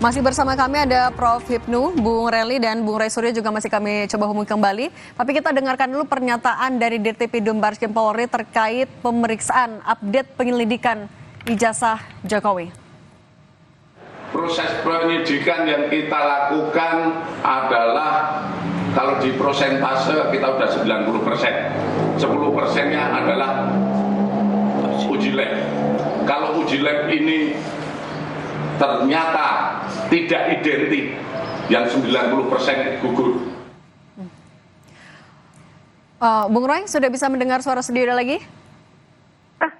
Masih bersama kami ada Prof. Hipnu, Bung Rely, dan Bung Ray Suryo juga masih kami coba hubungi kembali. Tapi kita dengarkan dulu pernyataan dari Dirtipidum Bareskrim Polri terkait pemeriksaan update penyelidikan ijazah Jokowi. Proses penyidikan yang kita lakukan adalah kalau di prosentase kita sudah 90%. 10%-nya adalah uji lab. Kalau uji lab ini ternyata tidak identik, yang 90% gugur. Bung Roy, sudah bisa mendengar suara sendiri lagi?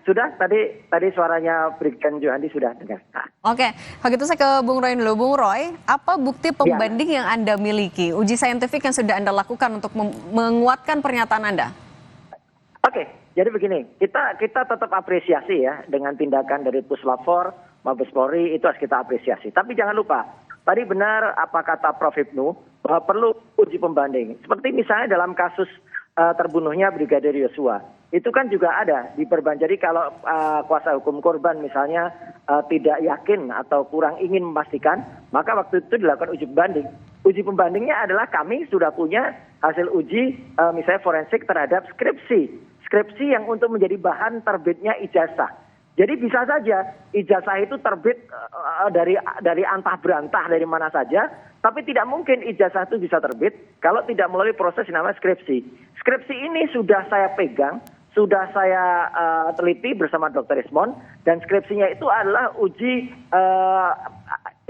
Sudah, tadi suaranya Brigjen Johandi sudah dengar. Oke, kalau gitu saya ke Bung Roy dulu. Bung Roy, apa bukti pembanding yang Anda miliki, uji saintifik yang sudah Anda lakukan untuk menguatkan pernyataan Anda? Oke, jadi begini, kita tetap apresiasi ya dengan tindakan dari Puslap 4, Mabes Polri, itu harus kita apresiasi. Tapi jangan lupa, tadi benar apa kata Prof. Hipnu, bahwa perlu uji pembanding. Seperti misalnya dalam kasus terbunuhnya Brigadir Yosua. Itu kan juga ada di perban. Jadi kalau kuasa hukum korban misalnya tidak yakin atau kurang ingin memastikan, maka waktu itu dilakukan uji pembanding. Uji pembandingnya adalah kami sudah punya hasil uji misalnya forensik terhadap skripsi yang untuk menjadi bahan terbitnya ijazah. Jadi bisa saja ijazah itu terbit dari antah berantah dari mana saja, tapi tidak mungkin ijazah itu bisa terbit kalau tidak melalui proses yang namanya skripsi. Skripsi ini sudah saya pegang, sudah saya teliti bersama Dr. Ismon, dan skripsinya itu adalah uji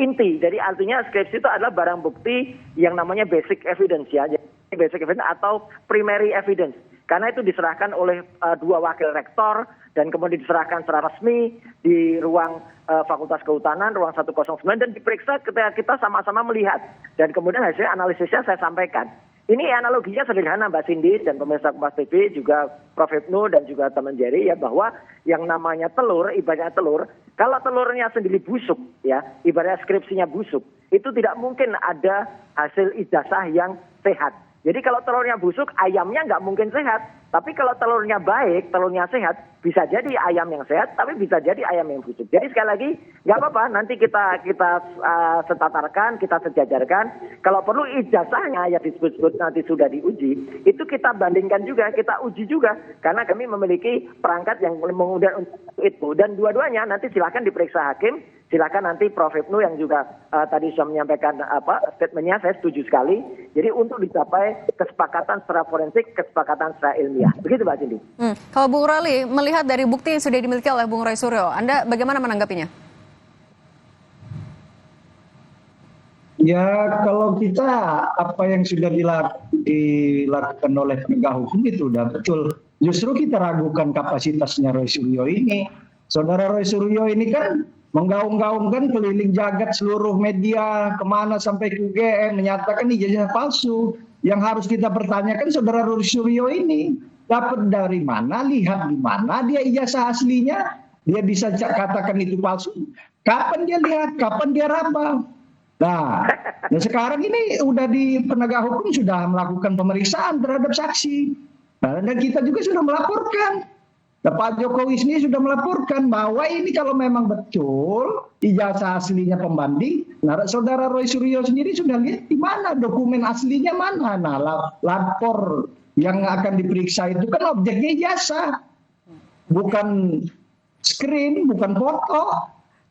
inti. Jadi artinya skripsi itu adalah barang bukti yang namanya basic evidence ya, jadi basic evidence atau primary evidence. Karena itu diserahkan oleh dua wakil rektor dan kemudian diserahkan secara resmi di ruang Fakultas Kehutanan, ruang 109, dan diperiksa ketika kita sama-sama melihat. Dan kemudian hasil analisisnya saya sampaikan. Ini analoginya sederhana Mbak Cindy dan pemirsa Kompas TV, juga Prof. Hipnu dan juga teman Jerry ya, bahwa yang namanya telur, ibaratnya telur, kalau telurnya sendiri busuk ya, ibaratnya skripsinya busuk, itu tidak mungkin ada hasil ijazah yang sehat. Jadi kalau telurnya busuk, ayamnya nggak mungkin sehat. Tapi kalau telurnya baik, telurnya sehat, bisa jadi ayam yang sehat, tapi bisa jadi ayam yang busuk. Jadi sekali lagi, nggak apa-apa, nanti kita setatarkan, kita sejajarkan. Kalau perlu ijazahnya yang disebut nanti sudah diuji, itu kita bandingkan juga, kita uji juga. Karena kami memiliki perangkat yang memudahkan untuk itu. Dan dua-duanya nanti silakan diperiksa hakim. Silakan nanti Prof. Hipnu yang juga tadi sudah menyampaikan statementnya, saya setuju sekali. Jadi untuk dicapai kesepakatan secara forensik, kesepakatan secara ilmiah. Begitu Mbak Cindy. Kalau Bung Rely, melihat dari bukti yang sudah dimiliki oleh Bung Ray Suryo, Anda bagaimana menanggapinya? Ya kalau kita apa yang sudah dilakukan oleh penegak hukum itu sudah betul. Justru kita ragukan kapasitasnya Roy Suryo ini. Saudara Roy Suryo ini kan menggaung-gaungkan keliling jagat seluruh media, kemana sampai ke UGM, menyatakan ijazah palsu. Yang harus kita pertanyakan saudara Roy Suryo ini, dapat dari mana, lihat di mana dia ijazah aslinya, dia bisa katakan itu palsu. Kapan dia lihat, kapan dia raba. Nah sekarang ini udah di penegak hukum sudah melakukan pemeriksaan terhadap saksi. Nah, dan kita juga sudah melaporkan. Nah, Pak Jokowi sendiri sudah melaporkan bahwa ini kalau memang betul ijazah aslinya pembanding, nah saudara Roy Suryo sendiri sudah lihat di mana dokumen aslinya mana. Nah, lapor yang akan diperiksa itu kan objeknya ijazah, bukan screen, bukan foto.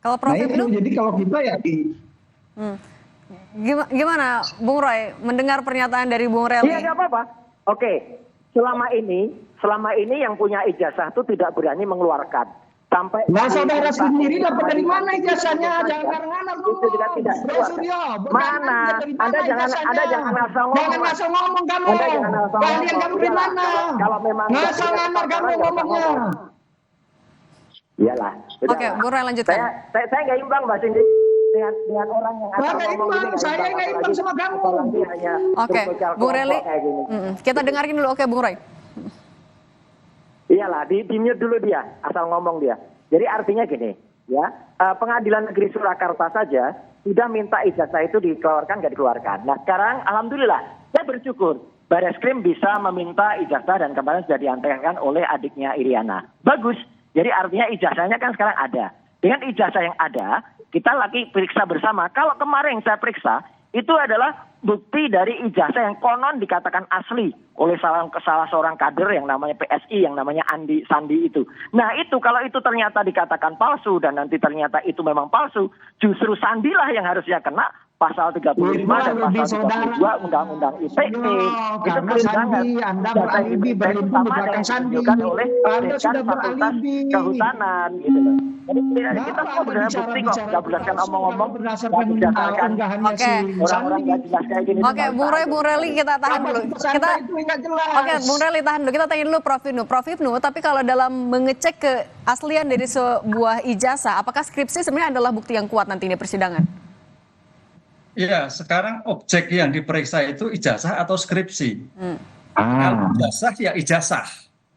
Kalau Prof. Itu jadi kalau kita ya Gimana Bung Roy mendengar pernyataan dari Bung Rely? Iya nggak apa-apa. Oke, selama ini yang punya ijazah itu tidak berani mengeluarkan. Sampai saudara sendiri dapat dari mana ijazahnya? Jangan tidak. Mana? Anda jangan asal ngomong. Jangan asal ngomong kamu. Kalian kamu di mana? Kalau memang asal ngamar kamu ngomongnya. Iyalah. Oke, Bung Roy lanjutkan. Saya nggak imbang Mbak Cindy dengan orang yang asal ngomong ini. Saya nggak imbang sama kamu. Oke, Bung Rely. Kita dengarin dulu. Oke, Bung Roy. Iyalah, di mute dulu dia, asal ngomong dia. Jadi artinya gini, ya, Pengadilan Negeri Surakarta saja sudah minta ijazah itu dikeluarkan, nggak dikeluarkan. Nah sekarang, alhamdulillah, saya bersyukur Bareskrim bisa meminta ijazah dan kemarin sudah diantarkan oleh adiknya Iriana. Bagus. Jadi artinya ijazahnya kan sekarang ada. Dengan ijazah yang ada, kita lagi periksa bersama. Kalau kemarin saya periksa, itu adalah bukti dari ijazah yang konon dikatakan asli oleh salah seorang kader yang namanya PSI, yang namanya Andi Sandi itu. Nah itu kalau itu ternyata dikatakan palsu dan nanti ternyata itu memang palsu, justru Sandilah yang harusnya kena pasal 35 dan pasal 32 Undang-Undang ITE. Itu karena Sandi, Anda beralibi berlindung di belakang Sandi. Anda sudah beralibi. Kehutanan gitu loh. Jadi kita semua berdasarkan bukti kok, nggak berdasarkan omong-omong, berdasarkan unggahannya Oke. si orang-orang nggak jelas kayak gini. Oke, Bung Rely kita tahan dulu. Kita itu nggak jelas. Oke, Bung Rely tahan dulu. Kita tanya dulu Prof Hipnu. Prof Hipnu, tapi kalau dalam mengecek keaslian dari sebuah ijazah, apakah skripsi sebenarnya adalah bukti yang kuat nanti di persidangan? Iya, sekarang objek yang diperiksa itu ijazah atau skripsi. Kalau ijazah ya ijazah,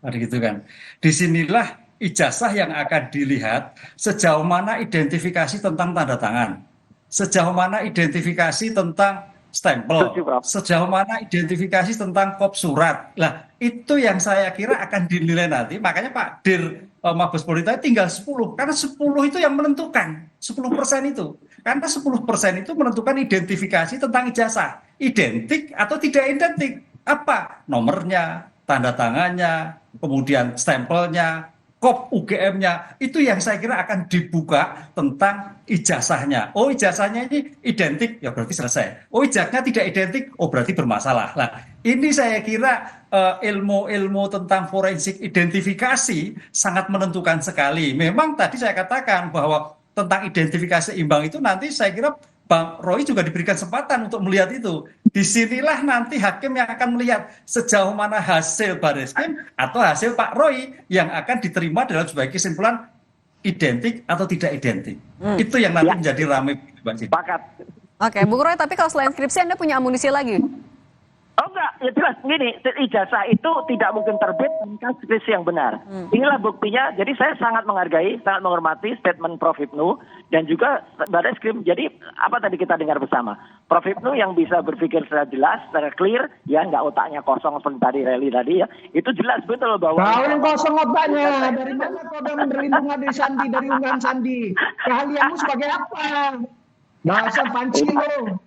gitu kan. Disinilah ijazah yang akan dilihat sejauh mana identifikasi tentang tanda tangan, sejauh mana identifikasi tentang stempel, sejauh mana identifikasi tentang kop surat. Lah, itu yang saya kira akan dinilai nanti. Makanya Pak Dir Mabes Polri tadi tinggal 10, karena 10 itu yang menentukan, 10% itu. Karena 10% itu menentukan identifikasi tentang ijazah. Identik atau tidak identik. Apa? Nomornya, tanda tangannya, kemudian stempelnya, kop UGM-nya. Itu yang saya kira akan dibuka tentang ijazahnya. Oh, ijazahnya ini identik, ya berarti selesai. Oh, ijazahnya tidak identik, oh berarti bermasalah. Nah, ini saya kira ilmu-ilmu tentang forensik identifikasi sangat menentukan sekali. Memang tadi saya katakan bahwa tentang identifikasi imbang itu nanti saya kira Bang Roy juga diberikan kesempatan untuk melihat itu. Disinilah nanti hakim yang akan melihat sejauh mana hasil Bareskrim atau hasil Pak Roy yang akan diterima dalam sebagai kesimpulan identik atau tidak identik. Itu yang nanti menjadi ramai. Sepakat. Oke, Bung Roy, tapi kalau selain skripsi Anda punya amunisi lagi? Oh enggak, ya jelas gini, ijazah itu tidak mungkin terbit tanpa skripsi yang benar. Inilah buktinya. Jadi saya sangat menghargai, sangat menghormati statement Prof Hipnu dan juga Bareskrim. Jadi apa tadi kita dengar bersama? Prof Hipnu yang bisa berpikir secara jelas, secara clear, ya nggak otaknya kosong seperti tadi Rely tadi ya. Itu jelas betul bahwa kau yang kosong otaknya. Dari mana kau udah berlindung dari Sandi, dari unggahan Sandi? Keahlianmu sebagai apa? Dasar panci lo.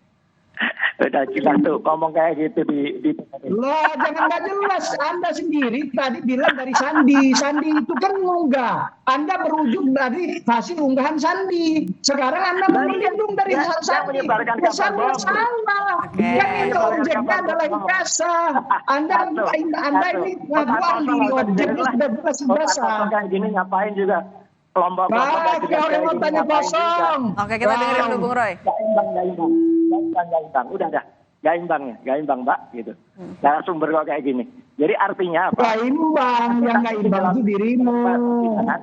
Udah jelas tuh ngomong kayak gitu di Lah, jangan nggak jelas. Anda sendiri tadi bilang dari Sandi. Sandi itu kan mengunggah. Anda berujung dari hasil unggahan Sandi. Sekarang Anda berlindung dari Sandi. Kesannya salah. Yang itu objeknya adalah ijazah. Anda ini ngaku objeknya sudah jelas ijazah. Kayak gini ngapain juga kelompok-kelompok kau yang mau tanya kosong. Oke, kita dengerin dulu Bung Roy. Gak imbang. Udah. Gak imbang Mbak gitu. Cara sumber kok kayak gini. Jadi artinya apa? Gak imbang, yang gak imbang itu dirimu.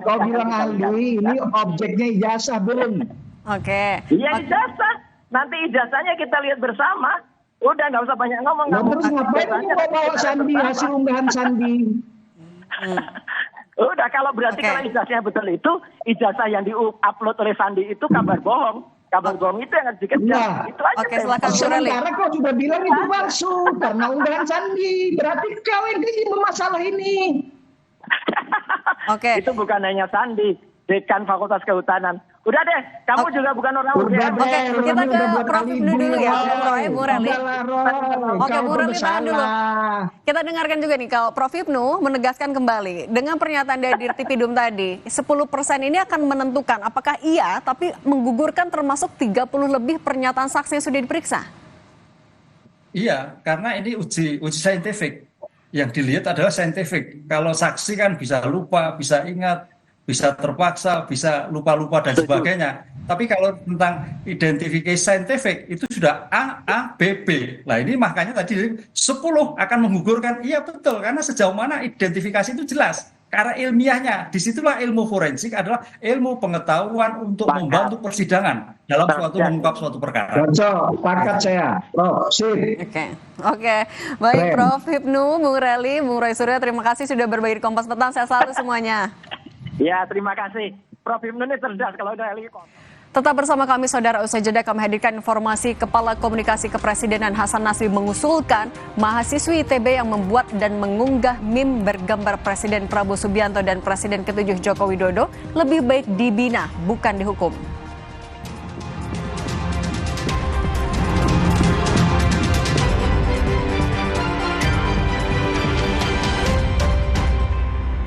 Kau bilang ahli, ini objeknya ijazah belum? Oke. Iya ijazah. Nanti ijazahnya kita lihat bersama. Udah nggak usah banyak ngomong. Nah, terus ngapain kamu bawa Sandi, hasil unggahan Sandi? Udah kalau berarti kalau ijazahnya betul itu, ijazah yang di-upload oleh Sandi itu kabar bohong. Kabar bohong itu yang harus dikejar. Nah, itu aja. Oke, silakan Bung Rely. Sementara kau sudah bilang itu palsu karena unggahan Sandi. Berarti kau yang jadi masalah ini. Oke. Itu bukan hanya Sandi, Dekan Fakultas Kehutanan. Udah deh, kamu juga bukan orang UGM. Oke, kita ke Prof Hipnu dulu ya, Bung Rely. Oke, Bung Rely tahan dulu. Kita dengarkan juga nih, kalau Prof Hipnu menegaskan kembali, dengan pernyataan dari Dirtipidum tadi, 10% ini akan menentukan apakah iya, tapi menggugurkan termasuk 30 lebih pernyataan saksi yang sudah diperiksa. Iya, karena ini uji saintifik. Yang dilihat adalah saintifik. Kalau saksi kan bisa lupa, bisa ingat, bisa terpaksa, bisa lupa-lupa dan sebagainya. Tapi kalau tentang identifikasi saintifik itu sudah A, B, B. Nah ini makanya tadi 10 akan menggugurkan, iya betul, karena sejauh mana identifikasi itu jelas. Karena ilmiahnya, disitulah ilmu forensik adalah ilmu pengetahuan untuk membantu persidangan dalam mengungkap suatu perkara. Cocok, pakat saya. Sip. Oke. Baik Prof Hipnu, Bung Rely, Bung Roy Suryo, terima kasih sudah berbagi di Kompas Petang. Saya selalu semuanya. Ya, terima kasih. Prof Hipnu ini cerdas kalau udah Rely. Tetap bersama kami saudara, usai jeda kami hadirkan informasi Kepala Komunikasi Kepresidenan Hasan Nasbi mengusulkan mahasiswi ITB yang membuat dan mengunggah meme bergambar Presiden Prabowo Subianto dan Presiden ke-7 Joko Widodo lebih baik dibina, bukan dihukum.